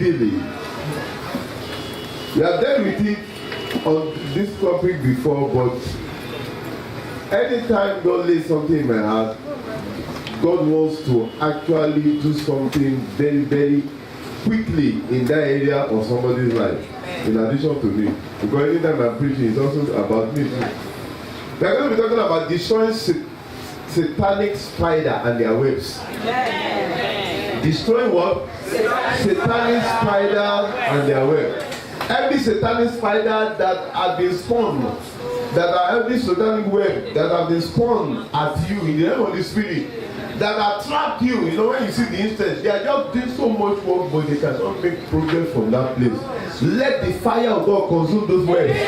speedily. We have dealt with it on this topic before, but anytime God lays something in my heart, God wants to actually do something very, very quickly in that area of somebody's life, in addition to me. Because anytime I'm preaching, it's also about me. We're going to be talking about destroying satanic spider and their webs. Destroying what? Satanic spider and their web. Every satanic spider that has been spawned, every satanic web that has been spawned at you in the name of the Spirit, that have trapped you. You know, when you see the instance, they are just doing so much work, but they cannot make progress from that place. Let the fire of God consume those webs.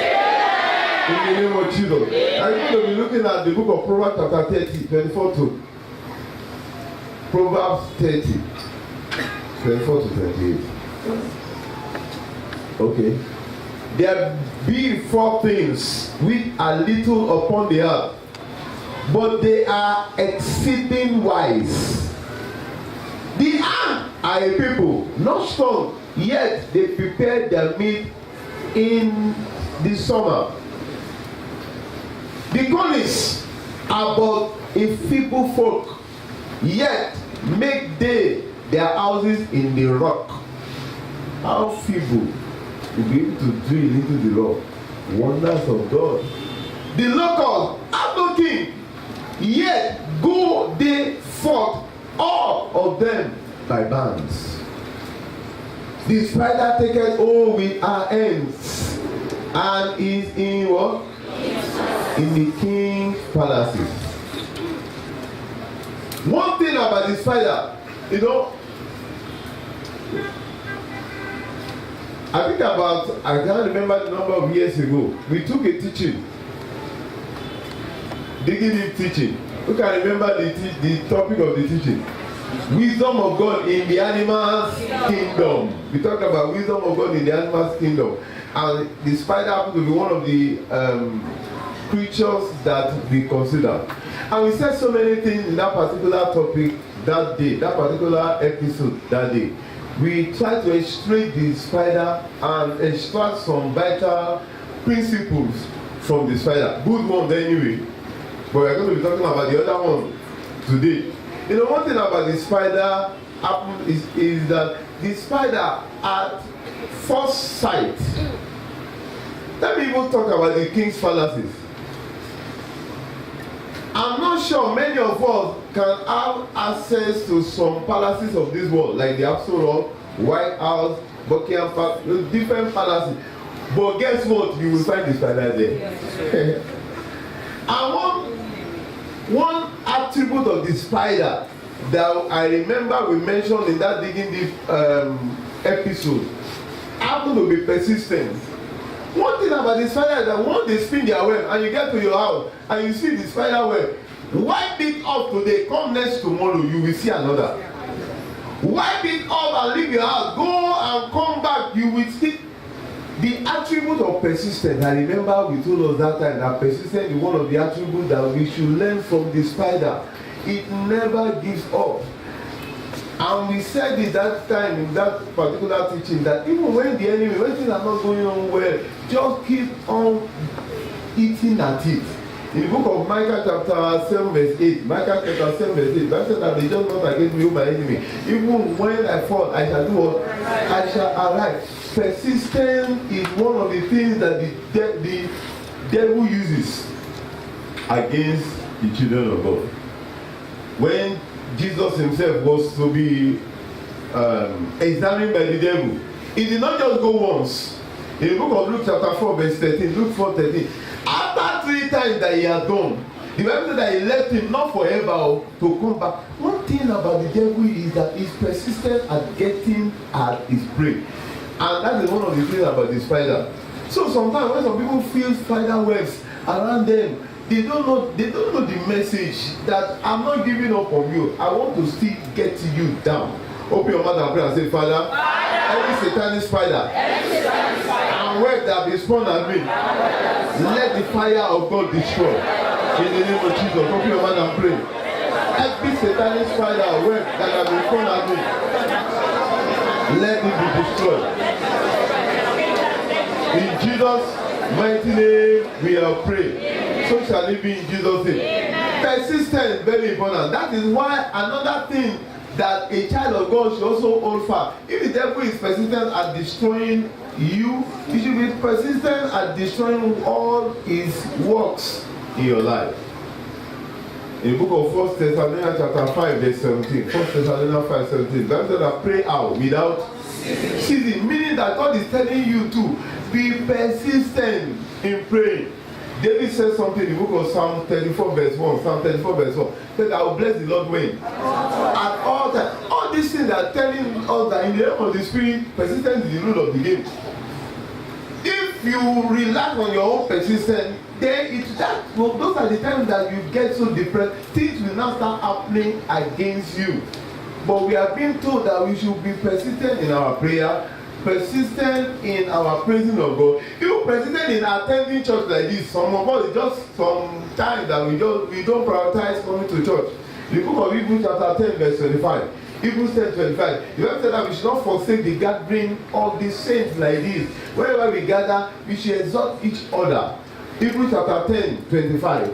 In the name of Jesus. I'm going to be looking at the book of Proverbs chapter 30, 24 to Proverbs 30, 24 to 28. Okay. There be 4 things which are little upon the earth, but they are exceeding wise. The ant are a people, not strong, yet they prepare their meat in the summer. The conies are but a feeble folk, yet make they their houses in the rock. How feeble to be able to drill into the rock. Wonders of God. The locust have no king, yet go they forth, all of them by bands. The spider taketh all with her ends, and is in what? In the king's palaces. One thing about the spider, you know, I can't remember the number of years ago, we took a teaching, digging deep teaching. Who can remember the topic of the teaching? Wisdom of God in the animal's kingdom. We talked about wisdom of God in the animal's kingdom. And the spider happened to be one of the creatures that we consider. And we said so many things in that particular topic that day, that particular episode that day. We tried to extract the spider and extract some vital principles from the spider. Good ones anyway. But we're going to be talking about the other one today. You know, one thing about the spider is that the spider at first sight. Let me even talk about the king's palaces. I'm not sure many of us can have access to some palaces of this world, like the Absolute, White House, Buckingham Palace, different palaces. But guess what? You will find the spider there. Yes. And one attribute of the spider that I remember we mentioned in that digging deep episode happen to be persistent. One thing about the spider is that once they spin their web and you get to your house and you see the spider web, wipe it off today, come next tomorrow, you will see another. Wipe it off and leave your house, go and come back, you will see the attribute of persistence. I remember we told us that time that persistence is one of the attributes that we should learn from the spider. It never gives up. And we said it that time in that particular teaching that even when the enemy, when things are not going on well, just keep on eating at it. In the book of Micah chapter 7 verse 8, Micah chapter 7 verse 8, Bible said that they just not against me, my enemy. Even when I fall, I shall do what? I shall arise. Persistence is one of the things that the devil uses against the children of God. When Jesus himself was to be examined by the devil, he did not just go once. In the book of Luke chapter 4 verse 13, Luke 4:13, after 3 times that he had gone, the Bible said that he left him not forever to come back. One thing about the devil is that he's persistent at getting at his prey. And that is one of the things about the spider. So sometimes when some people feel spider webs around them, they don't know the message that I'm not giving up on you. I want to still get you down. Open your mouth and pray and say, Father, every satanic spider and web that be spawned at me, let the fire of God destroy. In the name of Jesus, open your mouth and pray. Every satanic spider or web that have been spawned at me, let it be destroyed. In Jesus' mighty name, we are praying. So shall it be in Jesus' name. Persistence is very important. That is why another thing that a child of God should also hold fast. If the devil is persistent at destroying you, he should be persistent at destroying all his works in your life. In the book of 1 Thessalonians chapter 5 verse 17, 1 Thessalonians 5:17, that says that pray out without ceasing, meaning that God is telling you to be persistent in praying. David says something in the book of Psalm 34 verse 1. Psalm 34 verse 1 says, I will bless the Lord when? At all times. All these things are telling us that in the realm of the spirit, persistence is the rule of the game. If you relax on your own persistence, then those are the times that you get so depressed. Things will now start happening against you. But we are being told that we should be persistent in our prayer, persistent in our praising of God. Even persistent in attending church like this. Some of us, just some time that we don't prioritize coming to church. The book of Hebrews chapter 10 verse 25. Hebrews 10:25. The Bible said that we should not forsake the gathering of the saints like this. Wherever we gather, we should exhort each other. Hebrews chapter 10:25.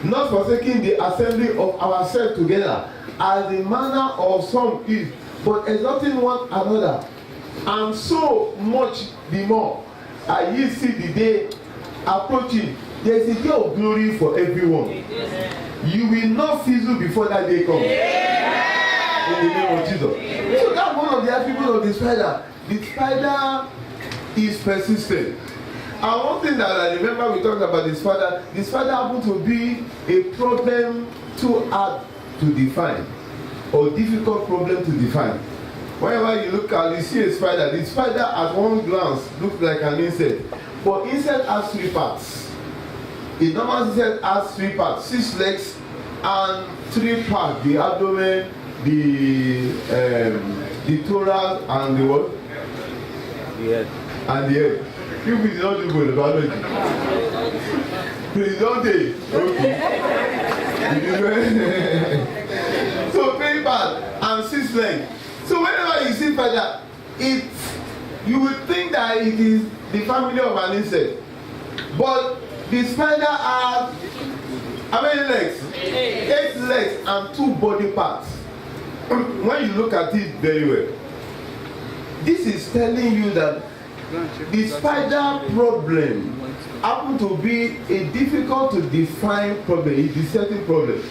Not forsaking the assembly of ourselves together, as the manner of some is, but exhorting one another. And so much the more, as ye see the day approaching. There is a day of glory for everyone. You will not fizzle before that day comes. In the name of Jesus. So that's one of the attributes of the spider. The spider is persistent. And one thing that I remember we talked about the spider happened to be a problem too hard to define, or difficult problem to define. Whenever you look at, you see a spider. The spider at one glance looks like an insect, but insect has three parts. A normal insect has three parts: 6 legs and 3 parts: the abdomen, the thorax, and the what? The head. And the head. You did not do good biology. Please don't take. Okay. So 3 parts and 6 legs. So whenever you see spider, you will think that it is the family of an insect. But the spider has how many legs? 8 legs and 2 body parts. When you look at it very well, this is telling you that the spider problem happen to be a difficult to define problem, a discerning problem.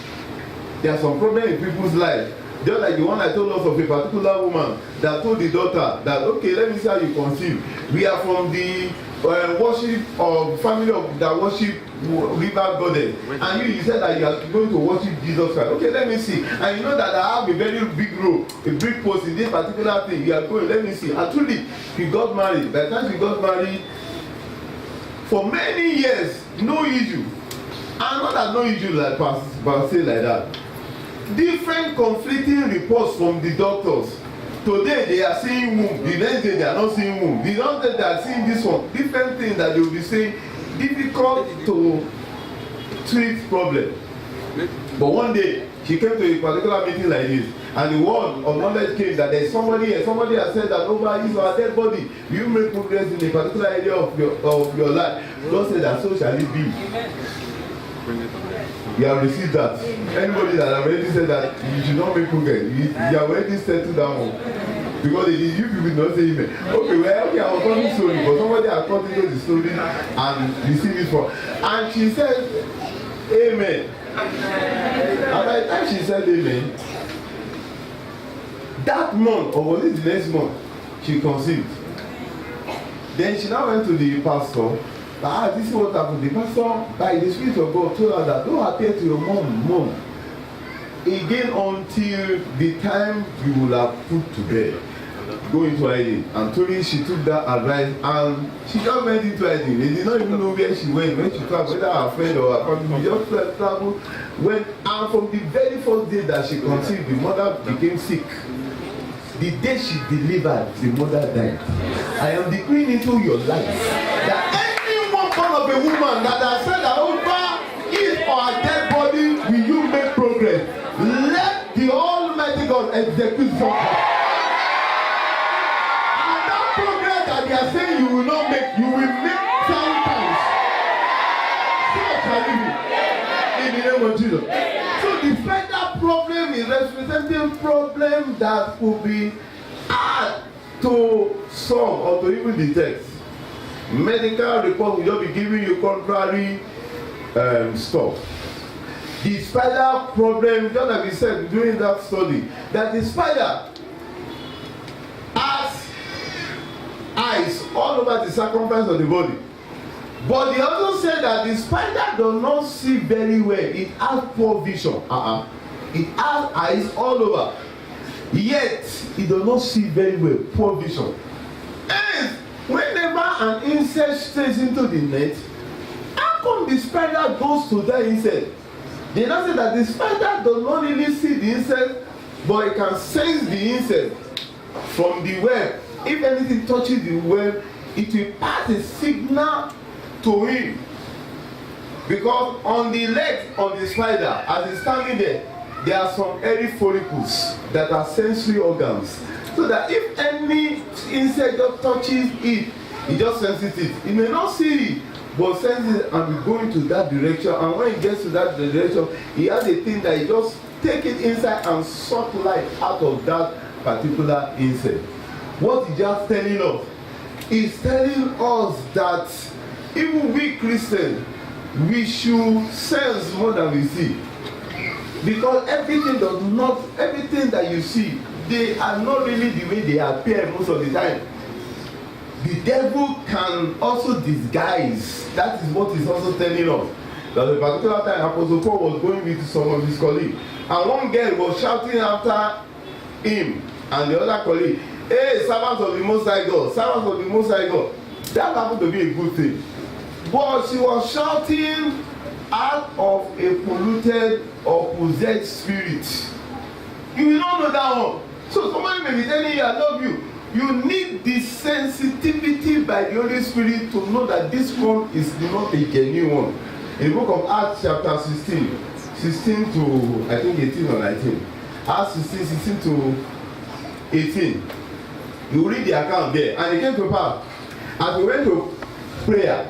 There are some problems in people's lives. Just like the one I told us of a particular woman that told the daughter that, okay, let me see how you conceive. We are from the worship of family of that worship river goddess, and you said that you are going to worship Jesus Christ. Okay, let me see. And you know that I have a very big role, a big post in this particular thing. You are going, let me see. And truly, we got married. By the time we got married, for many years, no issue. And not that no issue like per se like that. Different conflicting reports from the doctors. Today they are seeing womb, the next day they are not seeing womb. The next day they are seeing this one. Different things that they will be saying, difficult to treat problem. But one day she came to a particular meeting like this, and the word of knowledge came that there is somebody here. Somebody has said that over his or her dead body, you make progress in a particular area of your life. God said that so shall it be. You have received that. Anybody that already said that you should not make progress, you have already settled down. Because you people not say amen. Okay, well, okay, I was telling story, but somebody has cut into the story and received it from. And she said, amen. And by the time she said amen, that month, or was it the next month, she conceived. Then she now went to the pastor. This is what happened. The pastor, by the Spirit of God, told her that don't appear to your mom again until the time you will have put to bed. Go into hiding. And truly she took that advice and she just went into hiding. They did not even know where she went, when she traveled, whether her friend or her family. She just traveled. And from the very first day that she conceived, the mother became sick. The day she delivered, the mother died. I am decreeing into your life that of a woman that has said that over his or her dead body will you make progress. Let the Almighty God execute something. are saying you will not make, you will make 10 times. So shall it be. In the name of Jesus. So the spider problem is representing problem that could be added to some or to even the text. Medical report will just be giving you contrary stuff. The spider problem, just like we said during that study, that the spider has eyes all over the circumference of the body. But they also said that the spider does not see very well. It has poor vision. It has eyes all over. Yet, it does not see very well. Poor vision. And whenever an insect stays into the net, how come the spider goes to that insect? They now say that the spider does not really see the insect, but it can sense the insect from the web. If anything touches the web, it will pass a signal to him. Because on the leg of the spider, as it's standing there are some hairy follicles that are sensory organs. So that if any insect just touches it, it just senses it. It may not see it, but senses it and will go into that direction. And when it gets to that direction, he has a thing that he just take it inside and suck life out of that particular insect. What he's just telling us is telling us that even we Christians, we should sense more than we see. Because everything that you see, they are not really the way they appear most of the time. The devil can also disguise. That is what he's also telling us. That a particular time Apostle Paul was going with some of his colleagues, and one girl was shouting after him and the other colleague, "Hey, servants of the Most High God, servants of the Most High God." That happened to be a good thing. But she was shouting out of a polluted or possessed spirit. You will not know that one. So somebody may be telling you, "I love you." You need the sensitivity by the Holy Spirit to know that this one is not a genuine one. In the book of Acts chapter 16 to I think 18 or 19. Acts 16 to 18. You read the account there. And it came to pass, as we went to prayer,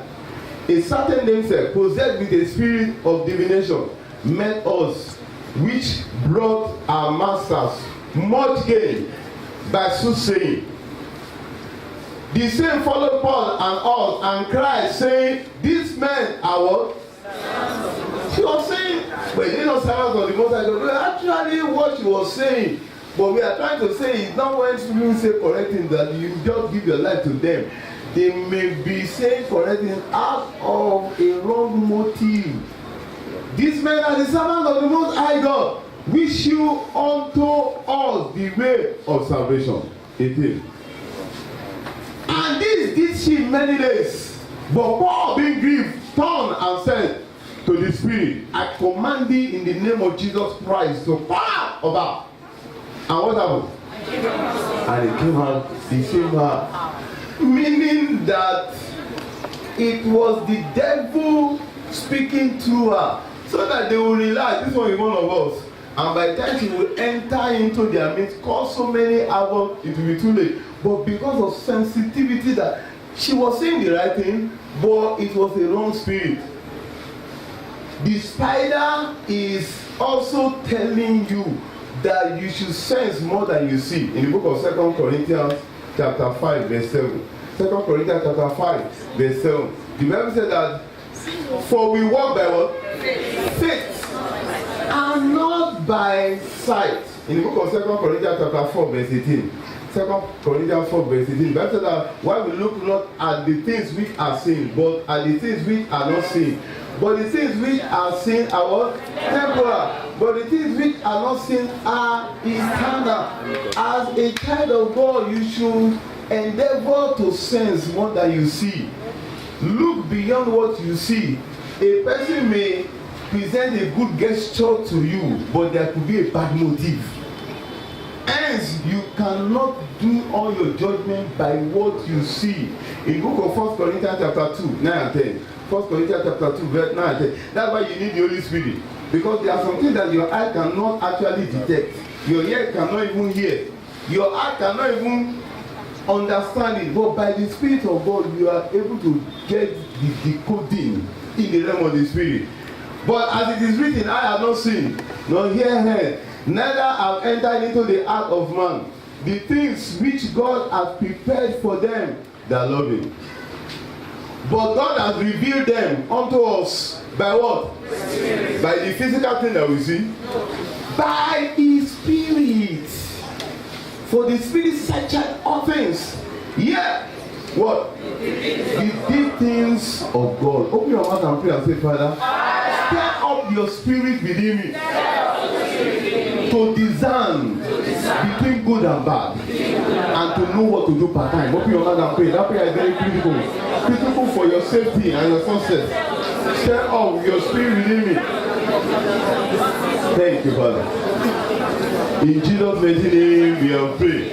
a certain damsel possessed with a spirit of divination met us, which brought our masters much gain by soothsaying. The same followed Paul and us and cried, saying, "These men are what?" She was saying, "Well, they don't serve of the Most High God." Actually, what she was saying, but we are trying to say is not when people say correcting that you just give your life to them. They may be saying correcting out of a wrong motive. These men are the servants of the Most High God, which shew unto us the way of salvation. 18. And this did she many days. But Paul, being grieved, turned and said to the Spirit, "I command thee in the name of Jesus Christ to come out of her." And what happened? And it came out, he came out. Meaning that it was the devil speaking through her, so that they will realize this one is one of us. And by the time she will enter into their midst, cause so many havoc, it will be too late. But because of sensitivity, that she was saying the right thing, but it was a wrong spirit. The spider is also telling you that you should sense more than you see. In the book of 2 Corinthians chapter 5 verse 7. 2 Corinthians chapter 5 verse 7. The Bible said that, "For we walk by what? Faith, and not by sight." In the book of 2 Corinthians chapter 4 verse 18. 2 Corinthians 4 verse 18. The Bible said that, "Why we look not at the things which are seen, but at the things which are not seen. But the things which are seen are what? Temporal. But the things which are not seen are eternal." As a child of God, you should endeavor to sense more than you see. Look beyond what you see. A person may present a good gesture to you, but there could be a bad motive. Hence, you cannot do all your judgment by what you see. In the book of 1 Corinthians chapter 2, 9 and 10. 1 Corinthians chapter 2, verse 9 and 10. That's why you need the Holy Spirit. Because there are some things that your eye cannot actually detect. Your ear cannot even hear. Your eye cannot even understand it, but by the Spirit of God, you are able to get the decoding in the realm of the Spirit. But as it is written, I have not seen, nor ear heard, neither have entered into the heart of man the things which God has prepared for them that love Him. But God has revealed them unto us by what? By the physical thing that we see. By His Spirit. For the Spirit searcheth all things. Yeah. What? The deep things of God. Open your mouth and pray and say, Father, stir up your spirit within me to discern between good and bad and to know what to do part time. Open your mouth and pray. That prayer is very critical. Critical for your safety and your success. Stir up your spirit within me. Thank you, Father. In Jesus' mighty name we have prayed.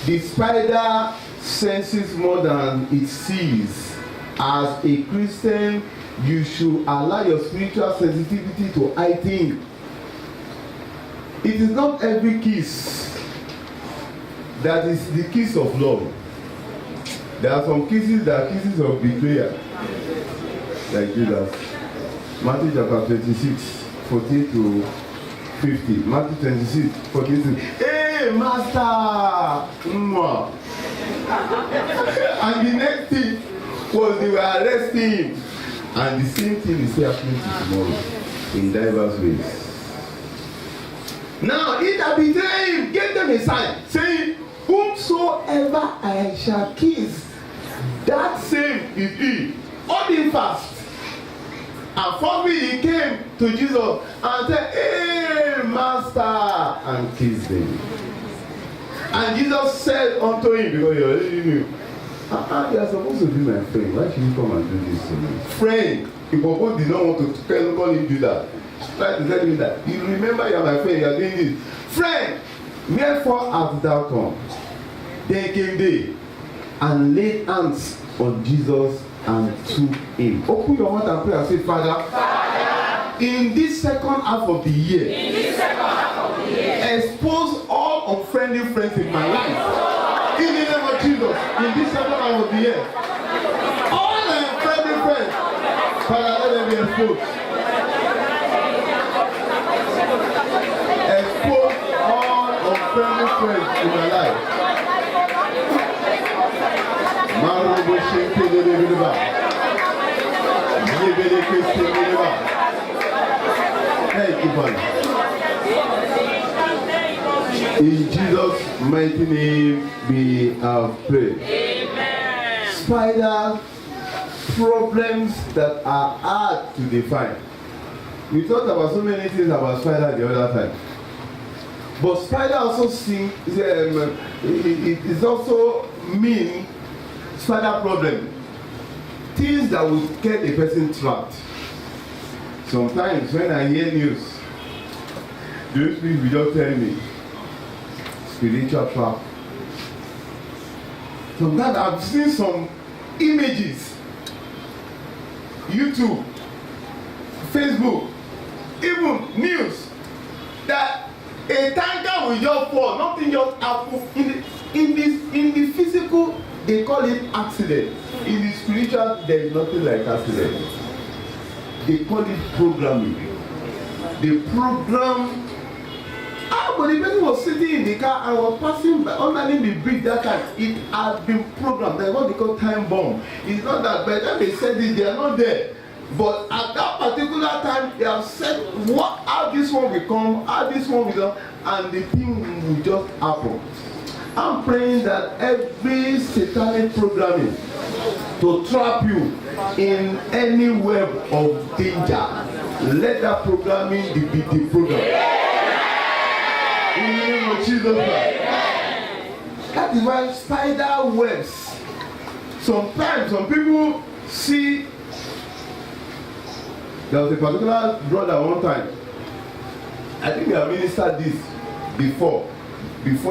The spider senses more than it sees. As a Christian, you should allow your spiritual sensitivity to heighten. It is not every kiss that is the kiss of love. There are some kisses that are kisses of betrayal, like Judas. Matthew chapter 26, 48 to 50. Matthew 26, 48 to 50. Hey, Master! Mwah. And the next thing was they were arresting him. And the same thing is still happening to tomorrow in diverse ways. Now, he that betrayed him gave them a sign, saying, whomsoever I shall kiss, that same is he. Hold him fast. And finally he came to Jesus and said, hey, Master, and kissed him. And Jesus said unto him, because you already knew, you are supposed to be my friend. Why should you come and do this to me? Friend. If God did not want to call him do that, try to tell him that. You remember you are my friend, you are doing this. Friend, wherefore hast thou come? Then came they and laid hands on Jesus and took him. Open your mouth and pray and say, Father, in this second half of the year, expose all unfriendly friends in my life. In the name of Jesus, in this second half of the year, all unfriendly friends, Father, let them be exposed. Expose all unfriendly friends in my life. Thank you, Father. In Jesus' mighty name we have prayed. Amen. Spider problems that are hard to define. We talked about so many things about spider the other time. But spider also it also mean spider problem. Things that will get a person trapped. Sometimes when I hear news, those people will just tell me spiritual trap. Sometimes I've seen some images, YouTube, Facebook, even news, that a tanker will just fall, nothing just happen. In the physical, they call it accident. In the spiritual, there is nothing like accident. They call it programming. The program. But the person was sitting in the car and was passing by underneath the bridge that time. It has been programmed. That's what they call time bomb. It's not that by the time they said it, they are not there. But at that particular time, they have said how this one will come, how this one will come, and the thing will just happen. I'm praying that every satanic programming to trap you in any web of danger, let that programming be the program. In the name of Jesus Christ. That is why spider webs. Sometimes some people see. There was a particular brother one time. I think we have ministered this before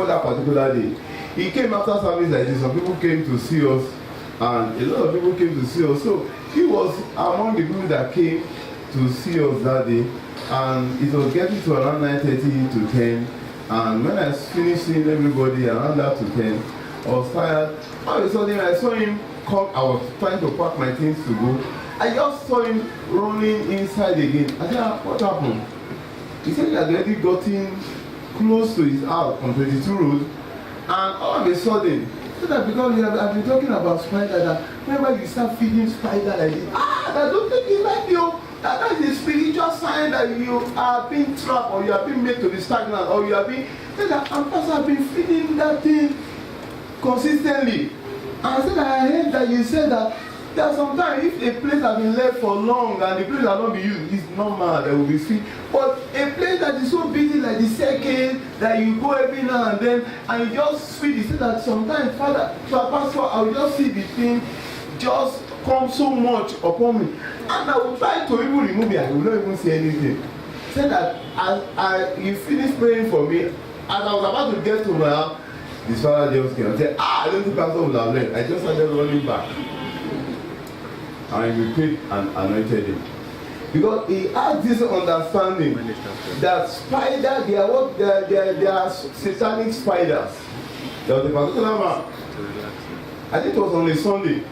that particular day. He came after service like this. Some people came to see us, and a lot of people came to see us. So he was among the people that came to see us that day, and it was getting to around 9:30 to 10. And when I finished seeing everybody around that to 10, I was tired. All of a sudden, I saw him come. I was trying to pack my things to go. I just saw him running inside again. I said, what happened? He said he had already gotten close to his house on 22 road. And all of a sudden, so that because I've been talking about spider, that whenever you start feeding spider like this, that don't take it like you. That is a spiritual sign that you are being trapped, or you are being made to be stagnant, or you are being. Said that Pastor, I've been feeding that thing consistently. And I said that I heard that you said that sometimes if a place has been left for long and the place has not been used, it's normal that will be free. But a place that is so busy like the circuit that you go every now and then and you just feed, you say that sometimes, Father, Pastor, I will just see the thing just come so much upon me. And I will try to even remove it, I will not even say anything. Say that as you finish praying for me, as I was about to get to my house, this father just came and said, I don't think Pastor would have learned. I just started running back. And we prayed and anointed him. Because he had this understanding that spider, they are satanic spiders. There was a particular man, I think it was on a Sunday.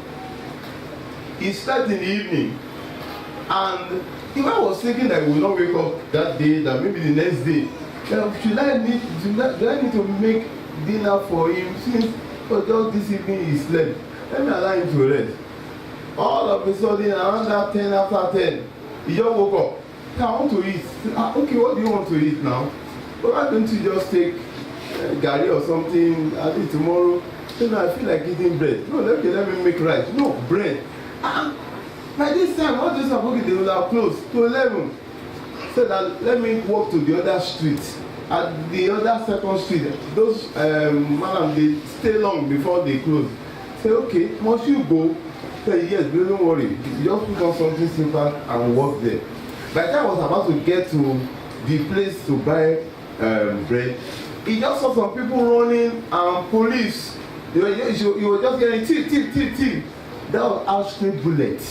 He slept in the evening. And if I was thinking that he would not wake up that day, that maybe the next day, do I need to make dinner for him since just this evening he slept? Let me allow him to rest. All of a sudden, around that 10 after 10, he just woke up. I want to eat. Okay, what do you want to eat now? But why don't you just take garri or something, I'll eat tomorrow? So now I feel like eating bread. No, let me make rice. No, bread. By this time, all those are okay, they will have closed to 11. So that let me walk to the other street. At the other second street, those madam, they stay long before they close. Say, okay, must you go? Say, yes, don't worry. You just put on something simple and walk there. By the time I was about to get to the place to buy bread, he just saw some people running and police. You were just getting till. That was how straight bullet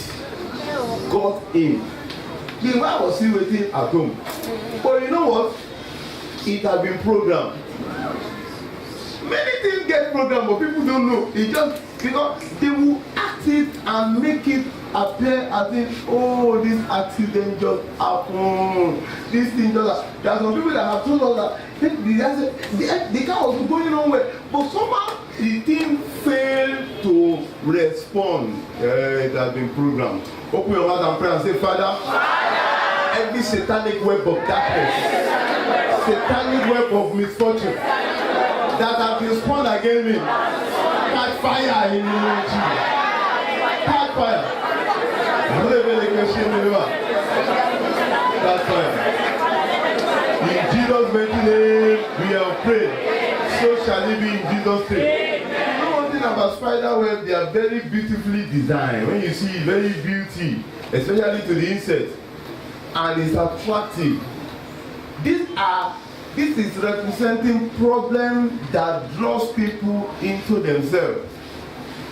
got in. The man was still waiting at home. But you know what? It had been programmed. Many things get programmed, but people don't know. It just because they will act it and make it appear as if, oh, this accident just happened. This thing just happened. There are some people that have told us that the car was going on well, but somehow the thing failed to respond. It has been programmed. Open your mouth and pray and say, Father, every satanic web of darkness, satanic web of misfortune that has been spun against me, catch fire in the name of Jesus. Catch fire. Catch fire. In Jesus' mighty name, we have prayed. So shall it be in Jesus' name. You know one thing about spider web, they are very beautifully designed. When you see very beauty, especially to the insect, and it's attractive. This is representing problem that draws people into themselves.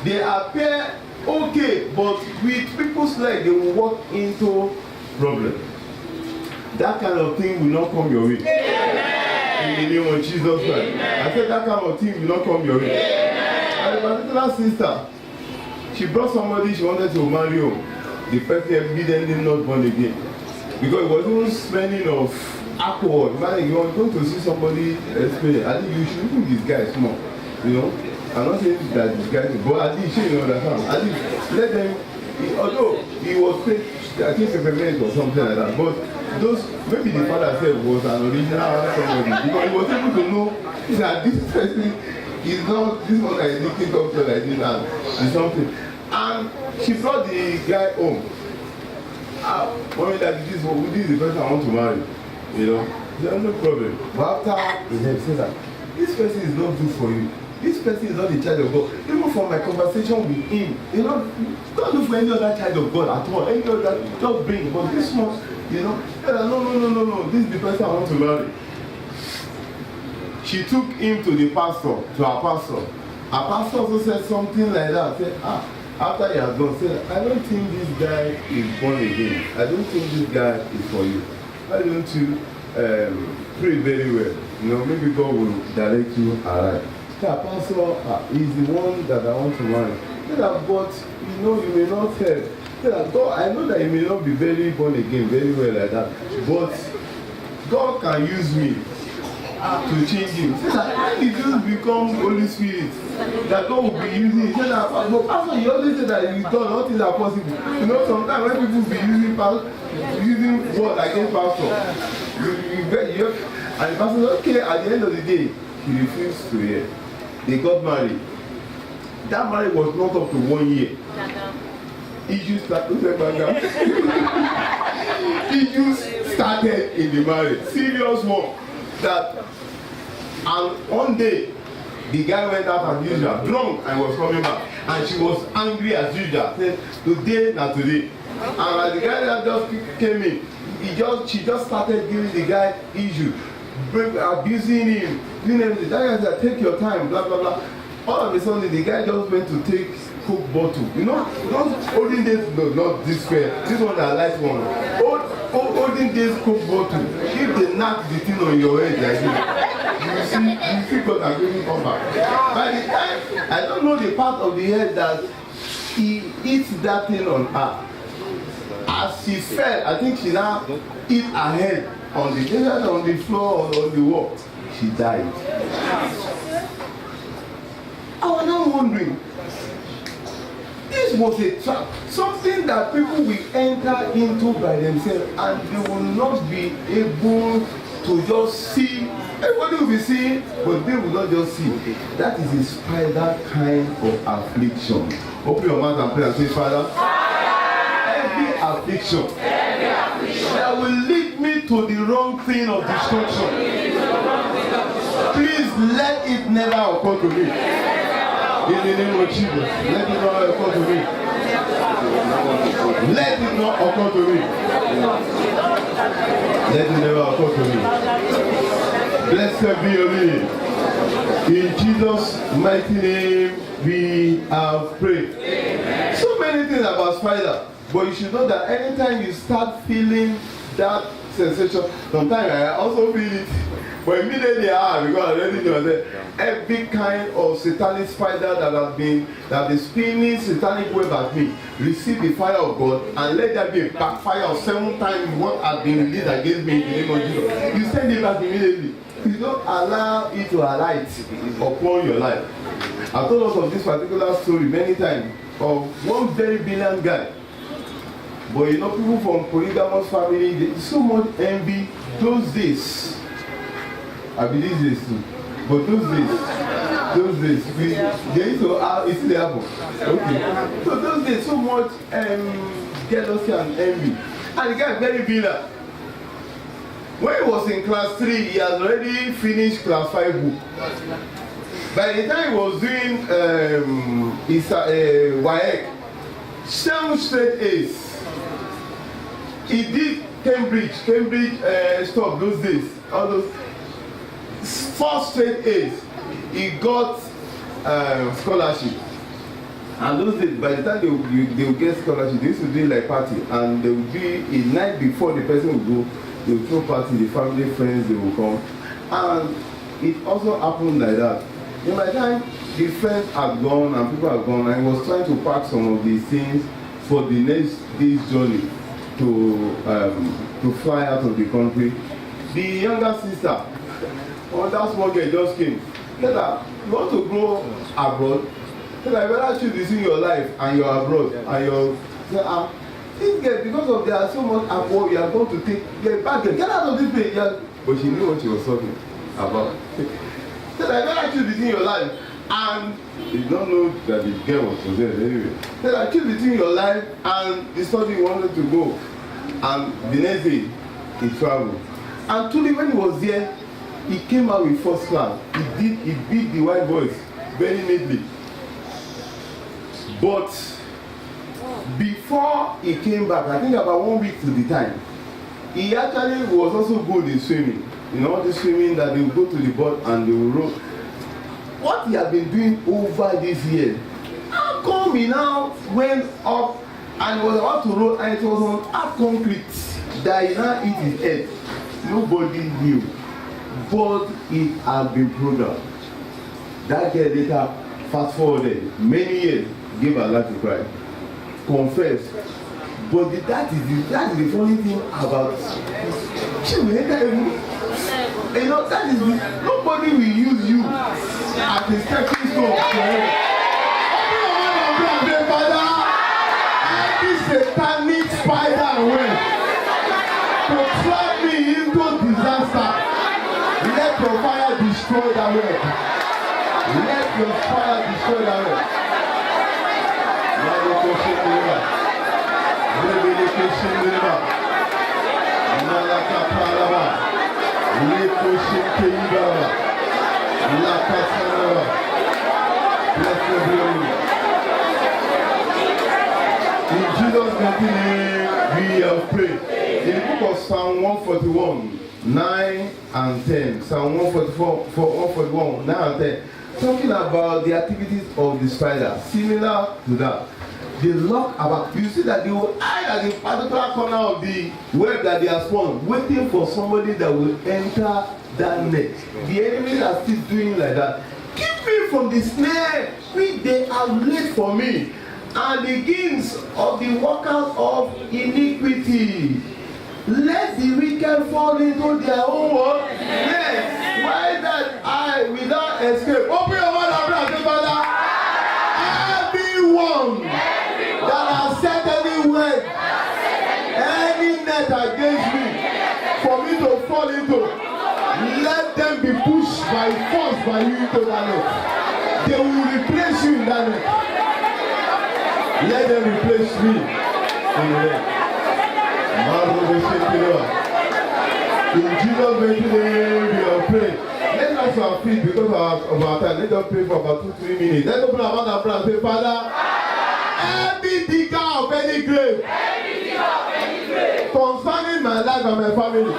They appear okay, but with people's leg, they will walk into problem. That kind of thing will not come your way. Amen. In the name of Jesus Christ. I said that kind of thing will not come your way. And a particular sister, she brought somebody she wanted to marry home. The person evidently not born again. Because it was even smelling of alcohol. Man, you are going to see somebody explain. I think you should think this guy is small. You know? I'm not saying that this guy is, but at least you understand. At least let them, although he was paid, I think a payment or something like that. But those, maybe the father said was an original somebody. Because he was able to know that this person is not, this one that is looking doctor like this and is something. And she brought the guy home. Mommy, that this is the person I want to marry. You know, there's no problem. But after he said that this person is not good for you. This person is not the child of God. Even from my conversation with him, you know, don't look for any other child of God at all. Any other, just bring. But this one, you know, no. This is the person I want to marry. She took him to the pastor, to our pastor. Our pastor also said something like that. Said, after he has gone, said, I don't think this guy is born again. I don't think this guy is for you. Why don't you pray very well. Maybe God will direct you aright. Pastor is the one that I want to marry. But you may not help. God, I know that you may not be very born again, very well like that. But God can use me to change him. When he just become Holy Spirit, that God will be using it. But Pastor, you always say that you God, nothing is possible. Sometimes when people be using word against Pastor, and the pastor said, okay, at the end of the day, he refused to hear. They got married. That marriage was not up to 1 year. Issues started in the marriage. Serious one. And one day, the guy went out as usual, drunk, and was coming back. And she was angry as usual. Said, today, not today. And as the guy that just came in, she just started giving the guy issue, abusing him, doing everything. That guy said, take your time, blah, blah, blah. All of a sudden, the guy just went to take Coke bottle. Those olden days, no, not this way. This one that light one. Olden days Coke bottle. If they knock the thing on your head like this, you see God are going to come back. By the time, I don't know the part of the head that he eats that thing on her. As she fell, I think she now hit her head on the floor or on the wall. She died. I was now wondering, this was a trap, something that people will enter into by themselves, and they will not be able to just see. Everybody will be seeing, but they will not just see. That is a spider kind of affliction. Open your mouth and pray and say, Father, every affliction that will lead me to the wrong thing of destruction, please let it never occur to me. In the name of Jesus, let it not occur to me. Let it not occur to me. Let it never occur to me. Blessed be your name. In Jesus' mighty name, we have prayed. Amen. So many things about spider, but you should know that anytime you start feeling that sensation, sometimes I also feel it. But immediately, because I already know that every kind of satanic spider that has been spinning satanic web at me, receive the fire of God and let there be a backfire of 7 times what has been released against me in the name of Jesus. You send it back immediately. You don't allow it to alight upon your life. I've told us of this particular story many times of one very brilliant guy. But people from polygamous family, there's so much envy those days. I believe this too. But those days, they used to it's the apple. Okay. So those days, so much jealousy and envy. And the guy is very bitter. When he was in class 3, he has already finished class 5 book. By the time he was doing his WAEC, 7 straight A's. He did Cambridge stuff those days. All those 4 straight A's. He got scholarship. And those days, by the time they will get scholarship, they used to do like party, and there would be a night before the person would go, they would throw party, the family, friends, they will come. And it also happened like that. By the time the friends had gone and people had gone, I was trying to pack some of these things for the next day's journey to fly out of the country. The younger sister, that small girl just came. Said that you want to go abroad? Said I better choose between your life and your abroad and your. This girl, because of there are so much abroad, you are going to get back. Get out of this place. But she knew what she was talking about. Said I better choose between your life and you don't know that the girl was there anyway. Said I choose between your life and the study you wanted to go. And the next day he traveled. And truly when he was there, he came out with first class. He beat the white boys very neatly. But before he came back, I think about 1 week to the time, he actually was also good in swimming. The swimming that they will go to the boat and they will row. What he had been doing over this year, how come he now went up and was about to roll and it was on hard concrete that he now hit his head? nobody knew, but it had been programmed. That girl later, fast forwarded many years, gave her life to Christ, confessed. But that is the funny thing about she will enter heaven. You know, that is nobody will use you as a stepping stone to heaven. Open your mouth and pray, Father, every satanic spider web to trap me into disaster, let your fire destroy that web. Let your fire destroy that web. In Jesus' name we have prayed. In the book of Psalm 141, 9 and 10, Psalm 141, 9 and 10, talking about the activities of the spider, similar to that. They lock about, you see that they will hide at the particular corner of the web that they are spawned, waiting for somebody that will enter that net. The enemies are still doing like that. Keep me from the snare which they have laid for me, and the gains of the workers of iniquity. Let the wicked fall into their own work. Yes. Why that I without escape? Open your mouth and pray, Father. Everyone that has set any word, any net against me, for me to fall into, let them be pushed by force by you into that net. They will replace you in that net. Let them replace me in the net. In Jesus' name we are praying. Let us have faith because of our time. Let us pray for about 2-3 minutes. Let's open our mouth and pray and say, Father, every digger of any grave concerning my life and my family,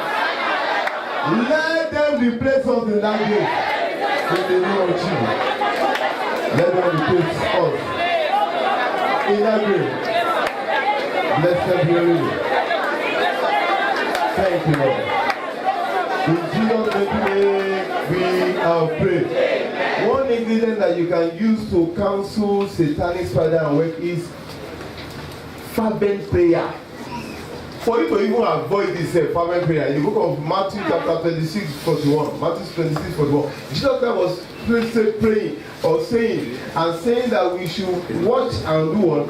let them replace us in that grave. In the name of Jesus. Let them replace us in that grave. Blessed be your name. Thank you, Lord. In Jesus' name we have prayed. One ingredient that you can use to counsel satanic spider and work is fervent prayer. For you to even avoid this fervent prayer, in the book of Matthew chapter 26:41, Matthew 26:41, Jesus Christ was praying or saying that we should watch and do what?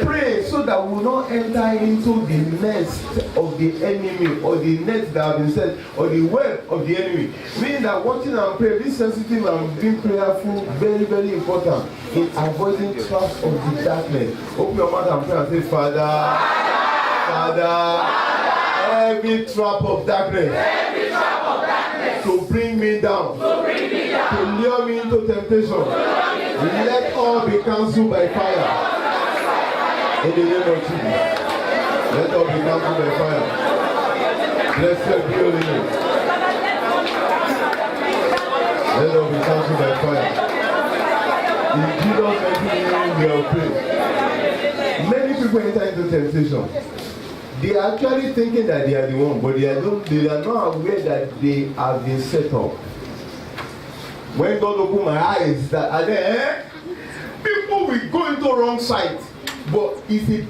Pray so that we will not enter into the nest of the enemy or the net that have been set or the web of the enemy. Meaning that watching and praying, being sensitive and being prayerful, very, very important in avoiding traps of the darkness. Open your mouth and pray and say, Father, every trap of darkness to bring me down, to lure me into temptation, let all be cancelled by fire. In the name of Jesus, let all be cancelled by fire. Blessed be your name. Let all be cancelled by fire. In Jesus' name we are praying. Many people enter into temptation. They are actually thinking that they are the one, but they are not aware that they have been set up. When God opened my eyes, that are there, people will go into wrong side, but it's a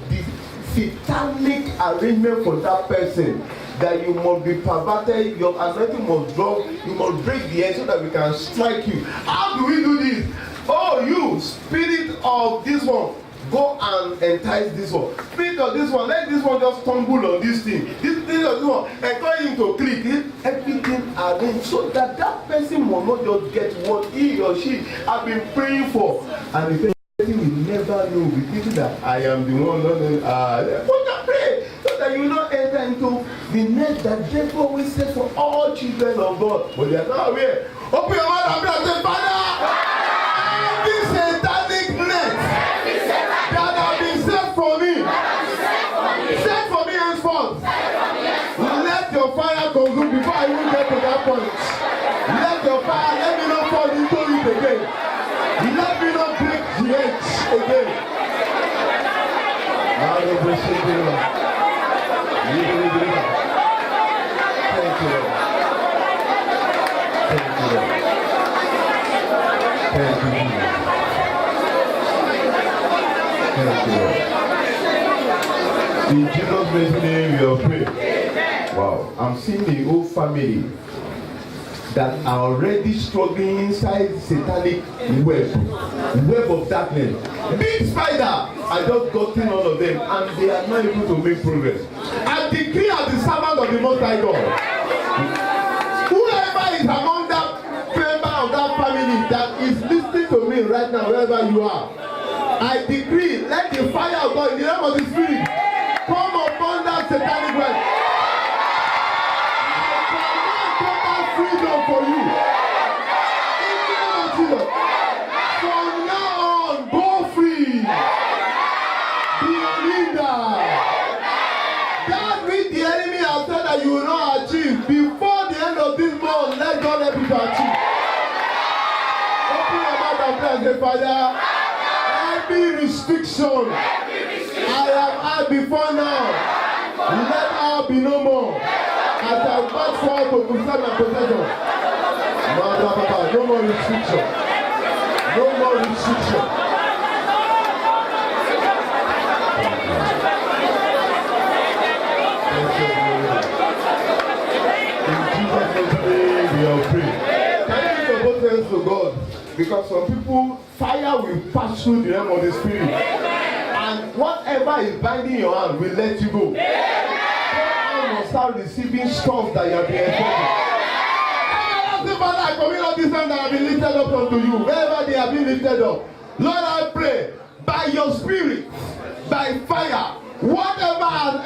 satanic arrangement for that person that you must be perverted, your anointing must drop, you must break the edge so that we can strike you. How do we do this? Oh, you spirit of this one, go and entice this one. Spirit of this one, let this one just stumble on this thing. This thing of this one, encourage him to click it. Everything arranged so that that person will not just get what he or she have been praying for. And the person will never know, be thinking that I am the one. Put and pray so that you will not enter into the net that devil always set for all children of God. But they are not aware. Open your mouth and pray and say, Father, this satanic net that have been set for me, set for me henceforth. Let your fire consume before I even get to that point. Let your fire, let me not fall into it again. Let me not break the edge again. Thank you. Thank you, Jesus. Thank you, Lord. In Jesus' mighty name, we are praying. Wow, I'm seeing the whole family that are already struggling inside satanic web of darkness. Big spider, I just got in all of them, and they are not able to make progress. I decree as the servant of the Most High God, whoever is among that member of that family that is listening to me right now, wherever you are, I decree, let the fire of God in the name of the Spirit come upon that satanic web. I command total freedom for you. In the name of Jesus. From now on, go free. Be hindered. That which the enemy has said that you will not achieve before the end of this month, let God help you to achieve. Open your mouth and pray and say, Father, every restriction I have had before now, let her be no more. As I march forward to preserve my possession. No more restriction. No more restriction. In Jesus' name we are praying. Can you support hands to God? Because some people, fire will pass through the realm of the Spirit. And whatever is binding your hand will let you go. Your hand will start receiving stuff that you have been expecting. Father, I commit all these hands that have been lifted up unto you. Wherever they have been lifted up, Lord, I pray, by your Spirit, by fire, whatever has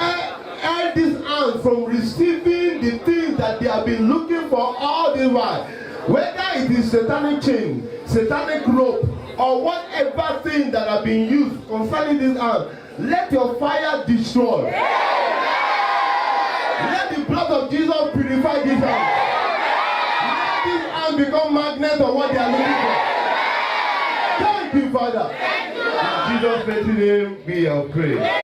held this hand from receiving the things that they have been looking for all this while, whether it is satanic chain, satanic rope, or whatever thing that have been used concerning this hand, let your fire destroy. Let the blood of Jesus purify this hand. Let this hand become magnet of what they are looking for. Thank you, Father. In Jesus' mighty name, we have prayed.